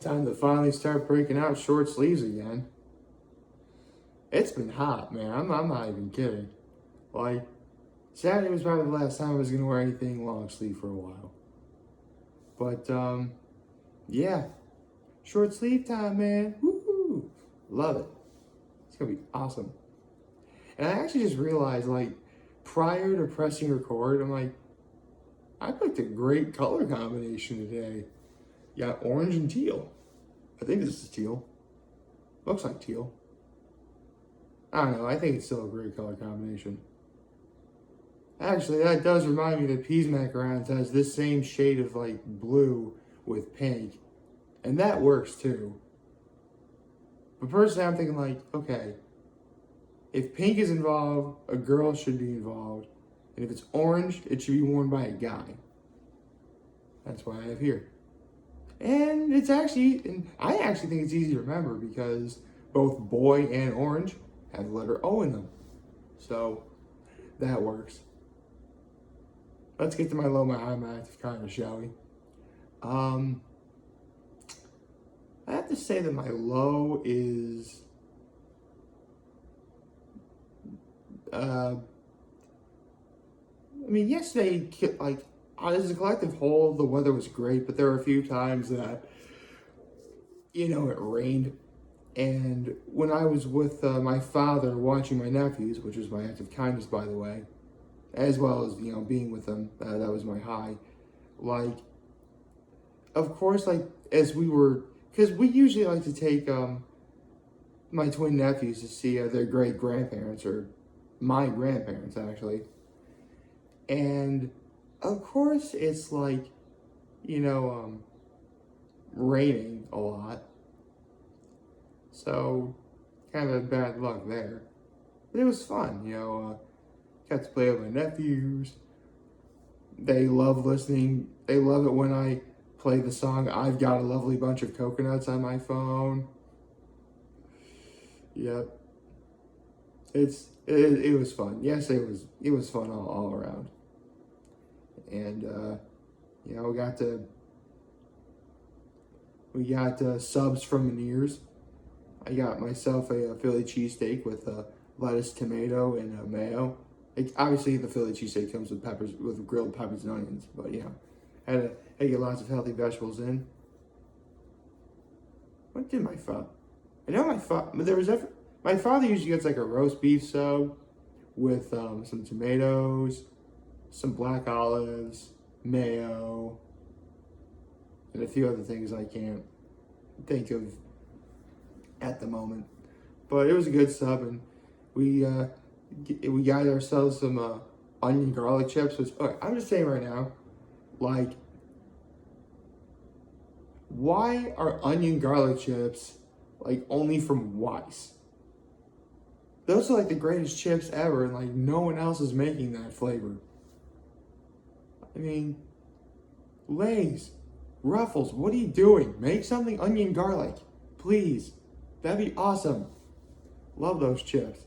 Time to finally start breaking out short sleeves again. It's been hot, man. I'm not even kidding. Like, Saturday was probably the last time I was gonna wear anything long sleeve for a while. But yeah, short sleeve time, man. Woo! Love it. It's gonna be awesome. And I actually just realized, like, prior to pressing record, I'm like, I picked a great color combination today. You got orange and teal. I think this is teal. Looks like teal. I don't know. I think it's still a great color combination. Actually, that does remind me that Peas Macarons has this same shade of like blue with pink. And that works too. But personally, I'm thinking like, okay, if pink is involved, a girl should be involved. And if it's orange, it should be worn by a guy. That's why I have here. And it's actually, and I actually think it's easy to remember because both boy and orange have the letter O in them. So that works. Let's get to my low, my high, my active kindness, shall we? I have to say that my low is I mean, yesterday, like, as a collective whole, the weather was great, but there were a few times that, it rained. And when I was with my father watching my nephews, which was my act of kindness, by the way, as well as, being with them, that was my high. Like, of course, like, as we were, because we usually like to take my twin nephews to see their great grandparents, or my grandparents, actually. And of course, it's like, raining a lot. So, kind of bad luck there. But it was fun, got to play with my nephews. They love listening. They love it when I play the song "I've Got a Lovely Bunch of Coconuts" on my phone. Yep. It was fun. Yes, it was fun all around. And we got subs from Meniere's. I got myself a Philly cheesesteak with lettuce, tomato, and mayo. Like, obviously, the Philly cheesesteak comes with grilled peppers and onions, but had to get lots of healthy vegetables in. What did my father? I know my father. My father usually gets like a roast beef sub with some tomatoes, some black olives, mayo, and a few other things I can't think of at the moment. But it was a good sub, and we got ourselves some onion garlic chips. Which, okay, I'm just saying right now, like, why are onion garlic chips like only from Weiss? Those are like the greatest chips ever, and like no one else is making that flavor. I mean, Lay's, Ruffles, what are you doing? Make something onion garlic, please. That'd be awesome. Love those chips.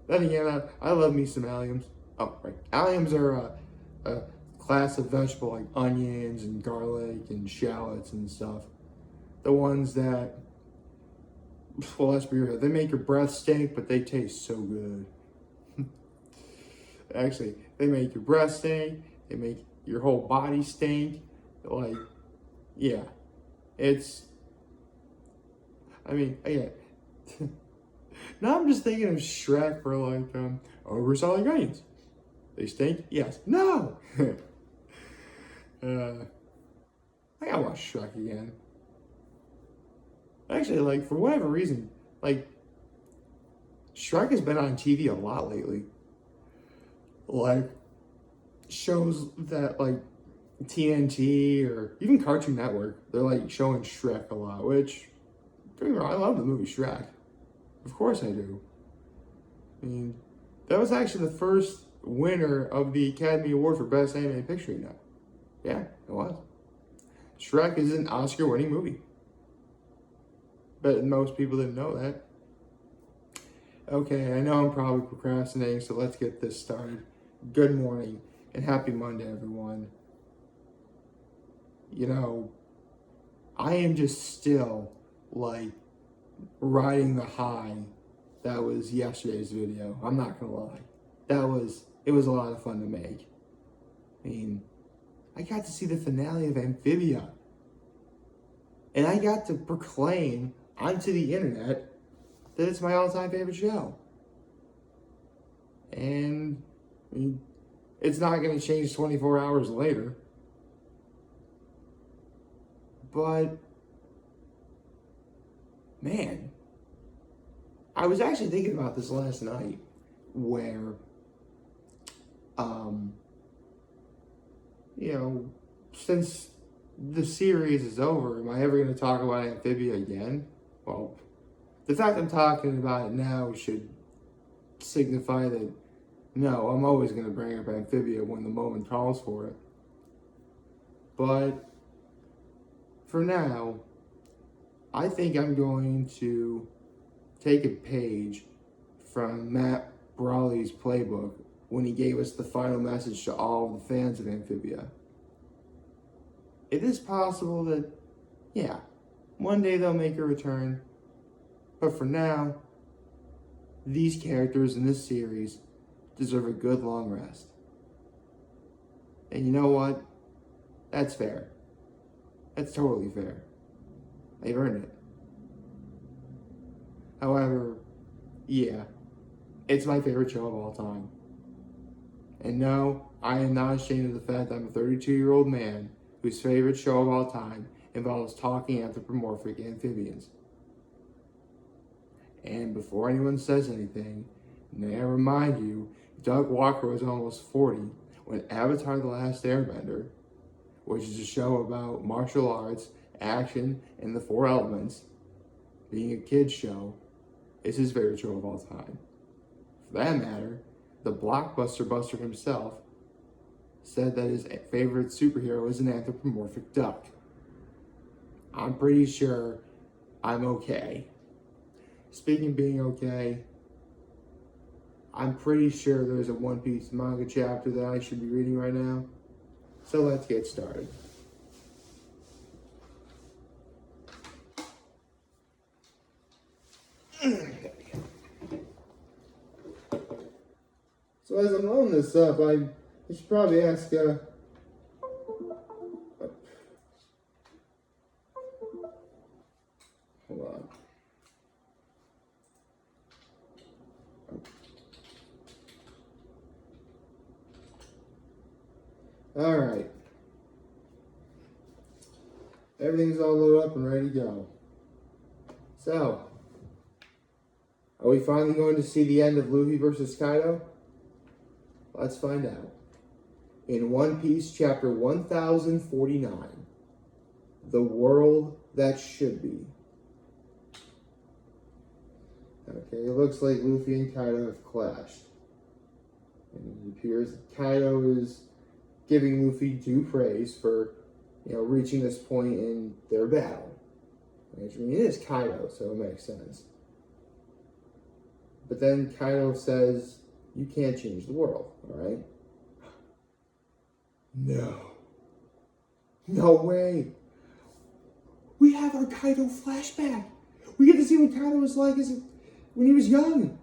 Then again, I love me some alliums. Oh, right. Alliums are a class of vegetable like onions and garlic and shallots and stuff. The ones that, well, let's be real, they make your breath stink, but they taste so good. Actually, they make your breath stink. They make your whole body stink. Like, yeah, now I'm just thinking of Shrek for like, overselling onions. They stink? Yes. No! I gotta watch Shrek again. Actually, like, for whatever reason, like, Shrek has been on TV a lot lately. Like, shows that, like, TNT or even Cartoon Network, they're, like, showing Shrek a lot, which, don't get me wrong, I love the movie Shrek. Of course I do. I mean, that was actually the first winner of the Academy Award for Best Animated Picture, Yeah, it was. Shrek is an Oscar-winning movie. But most people didn't know that. Okay, I know I'm probably procrastinating, so let's get this started. Good morning and happy Monday, everyone. I am just still, like, riding the high that was yesterday's video. I'm not gonna lie. It was a lot of fun to make. I mean, I got to see the finale of Amphibia. And I got to proclaim onto the internet that it's my all-time favorite show. And, I mean, it's not going to change 24 hours later. But, man, I was actually thinking about this last night where, since the series is over, am I ever going to talk about Amphibia again? Well, the fact I'm talking about it now should signify that, no, I'm always going to bring up Amphibia when the moment calls for it. But for now, I think I'm going to take a page from Matt Brawley's playbook when he gave us the final message to all of the fans of Amphibia. It is possible that, yeah, one day they'll make a return, but for now, these characters in this series deserve a good long rest. And you know what? That's fair. That's totally fair. They've earned it. However, yeah, it's my favorite show of all time. And no, I am not ashamed of the fact that I'm a 32-year-old man whose favorite show of all time involves talking anthropomorphic amphibians. And before anyone says anything, may I remind you, Doug Walker was almost 40 when Avatar: The Last Airbender, which is a show about martial arts, action, and the four elements, being a kid's show, is his favorite show of all time. For that matter, the blockbuster buster himself said that his favorite superhero is an anthropomorphic duck. I'm pretty sure I'm okay. Speaking of being okay, I'm pretty sure there's a One Piece manga chapter that I should be reading right now. So let's get started. So as I'm loading this up, I should probably ask, hold on. All right. Everything's all loaded up and ready to go. So, are we finally going to see the end of Luffy versus Kaido? Let's find out. In One Piece chapter 1049, The World That Should Be. Okay, it looks like Luffy and Kaido have clashed. And it appears that Kaido is giving Luffy due praise for, reaching this point in their battle. Which, it is Kaido, so it makes sense. But then Kaido says, you can't change the world, alright? No. No way. We have our Kaido flashback. We get to see what Kaido was like when he was young.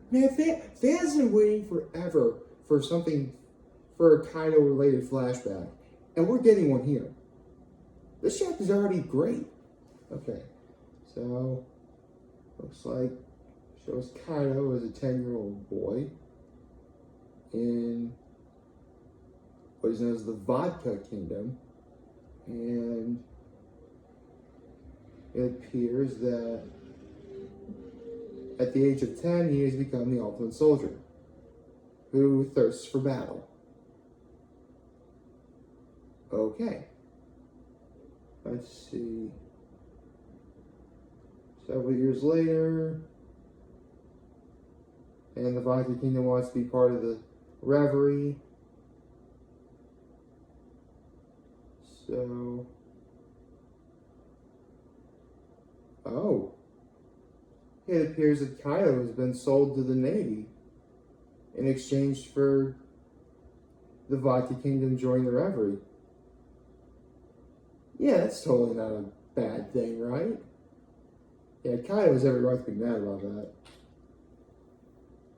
Man, fans have been waiting forever for a Kaido-related flashback. And we're getting one here. This chapter's already great. Okay, so looks like shows Kaido as a 10-year-old boy in what is known as the Vodka Kingdom, and it appears that at the age of 10 he has become the ultimate soldier who thirsts for battle. Okay, let's see. Several years later, and the Vodka Kingdom wants to be part of the Reverie. So, it appears that Kaido has been sold to the Navy in exchange for the Vodka Kingdom joining the Reverie. Yeah, that's totally not a bad thing, right? Yeah, Kaido has every right to be mad about that.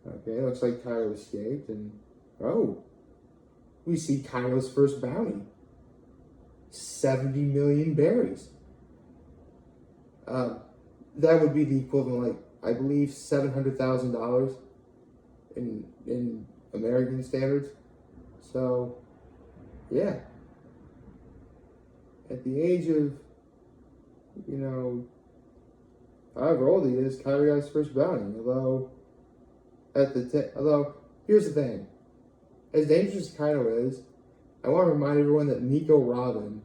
Okay, looks like Kaido escaped, and oh, we see Kaido's first bounty. 70 million berries. Uh, that would be the equivalent, like, I believe, $700,000 in American standards. So, yeah. At the age of, however old he is, Kaido got his first bounty. Although, here's the thing. As dangerous as Kaido is, I want to remind everyone that Nico Robin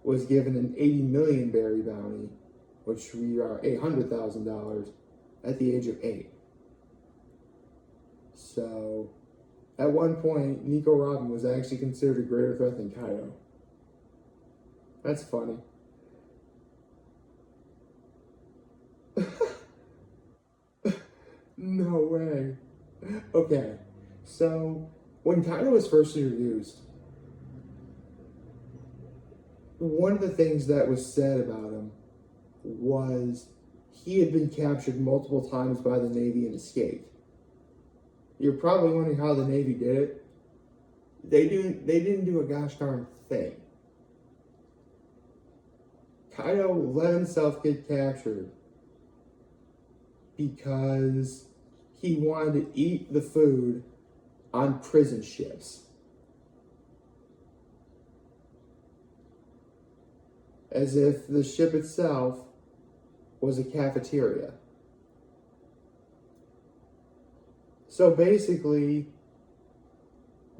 was given an 80 million berry bounty, which we are $800,000 at the age of 8. So, at one point, Nico Robin was actually considered a greater threat than Kaido. That's funny. No way. Okay, so when Kaido was first introduced, one of the things that was said about him was he had been captured multiple times by the Navy and escaped. You're probably wondering how the Navy did it. They didn't do a gosh darn thing. Kaido let himself get captured because he wanted to eat the food on prison ships. As if the ship itself was a cafeteria. So basically,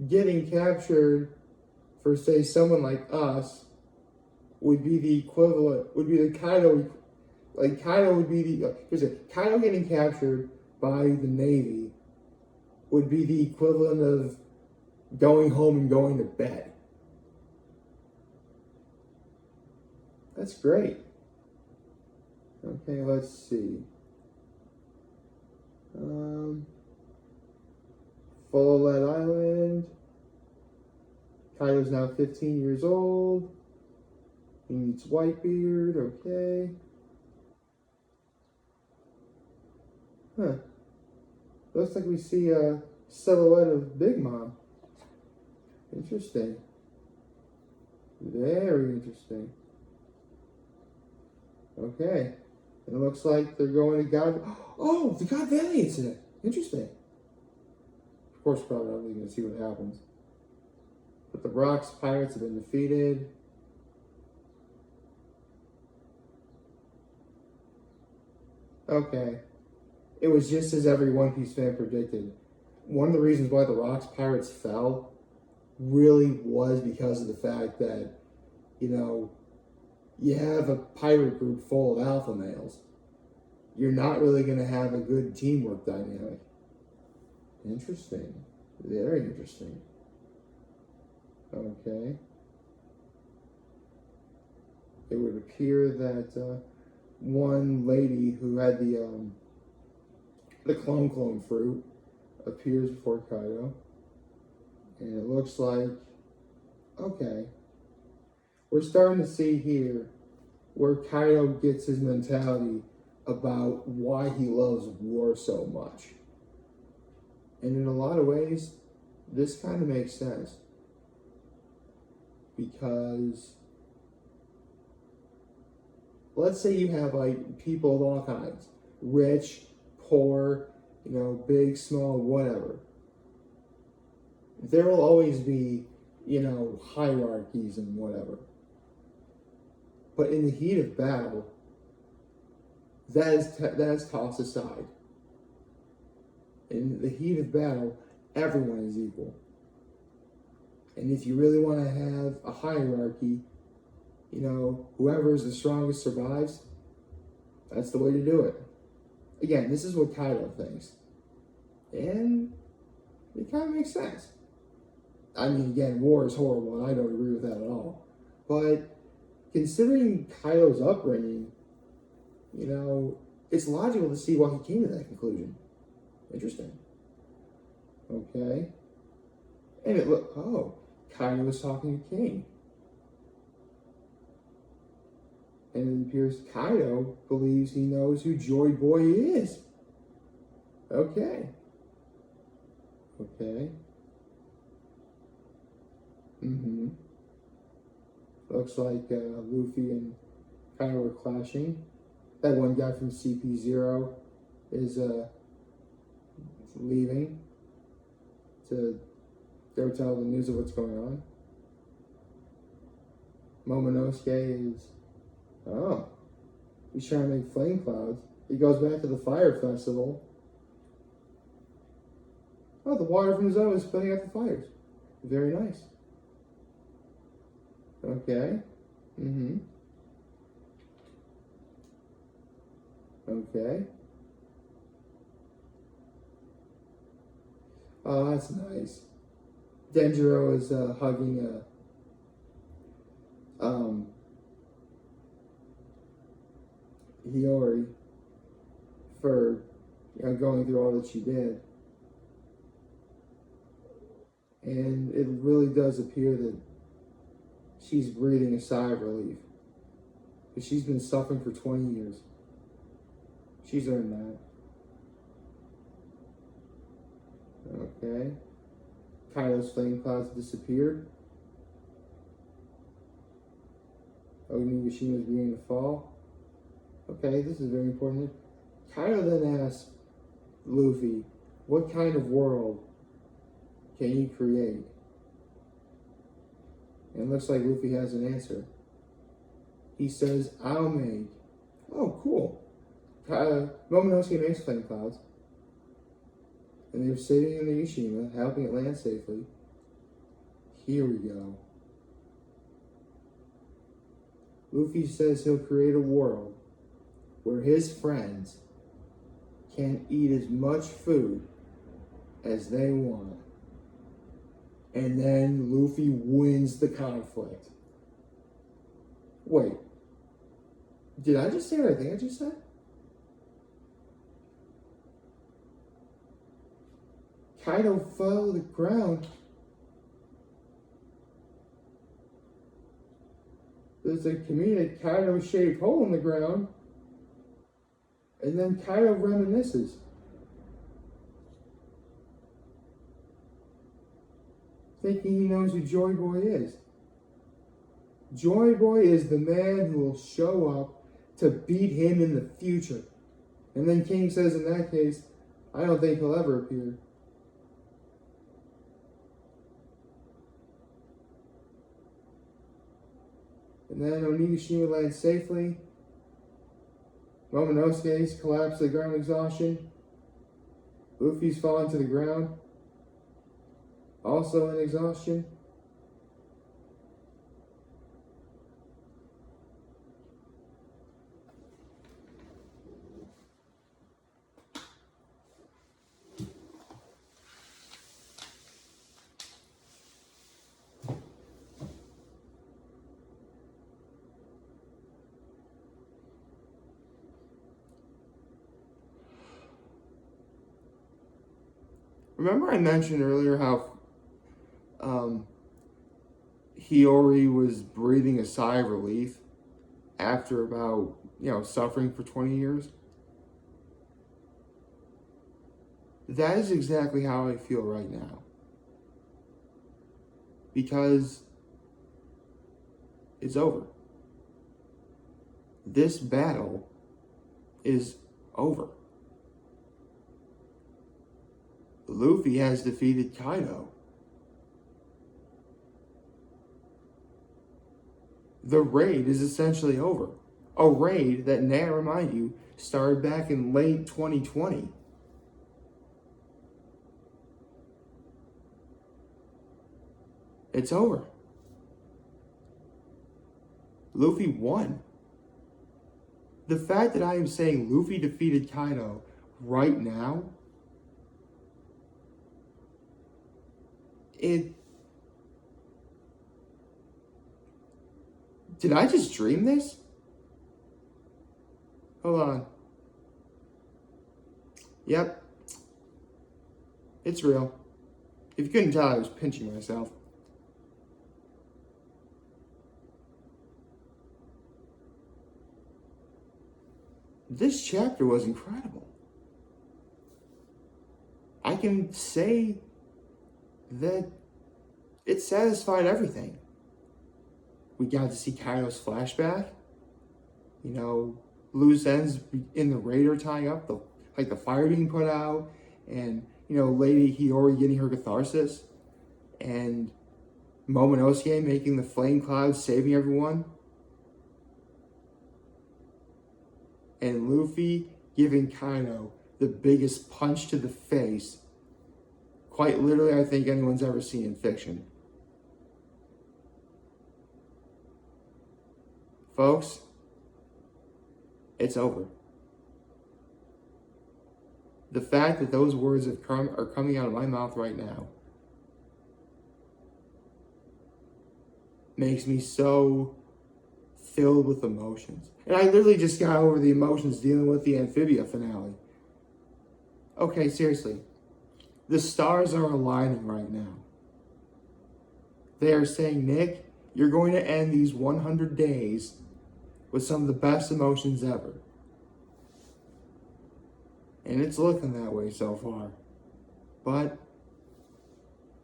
getting captured for, say, someone like us would be the equivalent, would be the Kaido, like Kaido would be the, Kaido getting captured by the Navy would be the equivalent of going home and going to bed. That's great. Okay, let's see. Full of Island. Kaido's now 15 years old. He meets Whitebeard, okay. Huh. Looks like we see a silhouette of Big Mom. Interesting. Very interesting. Okay. And it looks like they're going to God... Oh, the God Valley incident. Interesting. Of course, probably not really going to see what happens. But the Rocks pirates have been defeated. Okay. It was just as every One Piece fan predicted. One of the reasons why the Rocks pirates fell really was because of the fact that, you have a pirate group full of alpha males. You're not really going to have a good teamwork dynamic. Interesting. Very interesting. Okay. It would appear that one lady who had the clone fruit appears before Kaido. And it looks like, okay, we're starting to see here where Kaido gets his mentality about why he loves war so much. And in a lot of ways, this kind of makes sense. Because let's say you have like people of all kinds, rich, poor, big, small, whatever. There will always be, hierarchies and whatever. But in the heat of battle, that is tossed aside. In the heat of battle, everyone is equal. And if you really want to have a hierarchy, whoever is the strongest survives, that's the way to do it. Again, this is what Kaido thinks. And it kind of makes sense. I mean, again, war is horrible, and I don't agree with that at all. But considering Kaido's upbringing, it's logical to see why he came to that conclusion. Interesting. Okay. And Kaido was talking to King. And it appears Kaido believes he knows who Joy Boy is. Okay. Okay. Mm-hmm. Looks like Luffy and Kaido are clashing. That one guy from CP0 is leaving to go tell the news of what's going on. Momonosuke is, oh, he's trying to make flame clouds. He goes back to the fire festival. Oh, the water from Zoe is putting out the fires. Very nice. Okay. Mm-hmm. Okay. Oh, that's nice. Denjiro is hugging Hiyori for going through all that she did. And it really does appear that she's breathing a sigh of relief. Because she's been suffering for 20 years. She's earned that. Okay. Kaido's flame clouds disappeared. Onigashima is beginning to fall. Okay, this is very important. Kaido then asks Luffy, what kind of world can you create? And it looks like Luffy has an answer. He says, I'll make. Oh, cool. Momonosuke makes flame clouds. And they're sitting in the Yashima, helping it land safely. Here we go. Luffy says he'll create a world where his friends can eat as much food as they want. And then Luffy wins the conflict. Wait. Did I just say what I think I just said? Kaido fell to the ground. There's a comedic Kaido-shaped hole in the ground. And then Kaido reminisces. Thinking he knows who Joy Boy is. Joy Boy is the man who will show up to beat him in the future. And then King says in that case, I don't think he'll ever appear. And then Onigashima lands safely. Momonosuke's collapsed to the ground exhaustion. Luffy's fallen to the ground. Also in exhaustion. Remember I mentioned earlier how Hiyori was breathing a sigh of relief after about, suffering for 20 years? That is exactly how I feel right now. Because it's over. This battle is over. Luffy has defeated Kaido. The raid is essentially over. A raid that, may I remind you, started back in late 2020. It's over. Luffy won. The fact that I am saying Luffy defeated Kaido right now, did I just dream this? Hold on. Yep. It's real. If you couldn't tell, I was pinching myself. This chapter was incredible. I can say that it satisfied everything. We got to see Kaido's flashback. You know, loose ends in the Raider tying up, the fire being put out, and, you know, Lady Hiyori getting her catharsis, and Momonosuke making the flame cloud, saving everyone, and Luffy giving Kaido the biggest punch to the face, quite literally, I think anyone's ever seen in fiction. Folks, it's over. The fact that those words are coming out of my mouth right now makes me so filled with emotions. And I literally just got over the emotions dealing with the Amphibia finale. Okay, seriously. The stars are aligning right now. They are saying, Nick, you're going to end these 100 days with some of the best emotions ever. And it's looking that way so far. But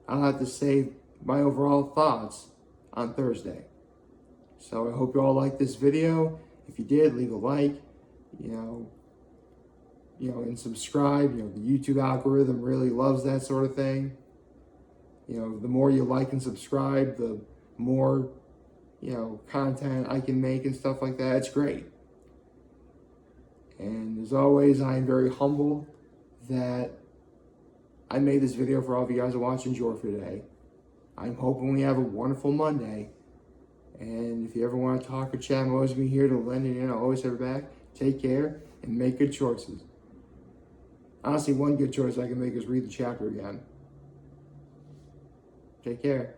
I'll have to save my overall thoughts on Thursday. So I hope you all liked this video. If you did, leave a like, and subscribe. The YouTube algorithm really loves that sort of thing. The more you like and subscribe, the more, content I can make and stuff like that. It's great. And as always, I am very humbled that I made this video for all of you guys to watch and enjoy for today. I'm hoping we have a wonderful Monday. And if you ever want to talk or chat, I'm always going to be here to lend an ear. I'll always have your back. Take care and make good choices. Honestly, one good choice I can make is read the chapter again. Take care.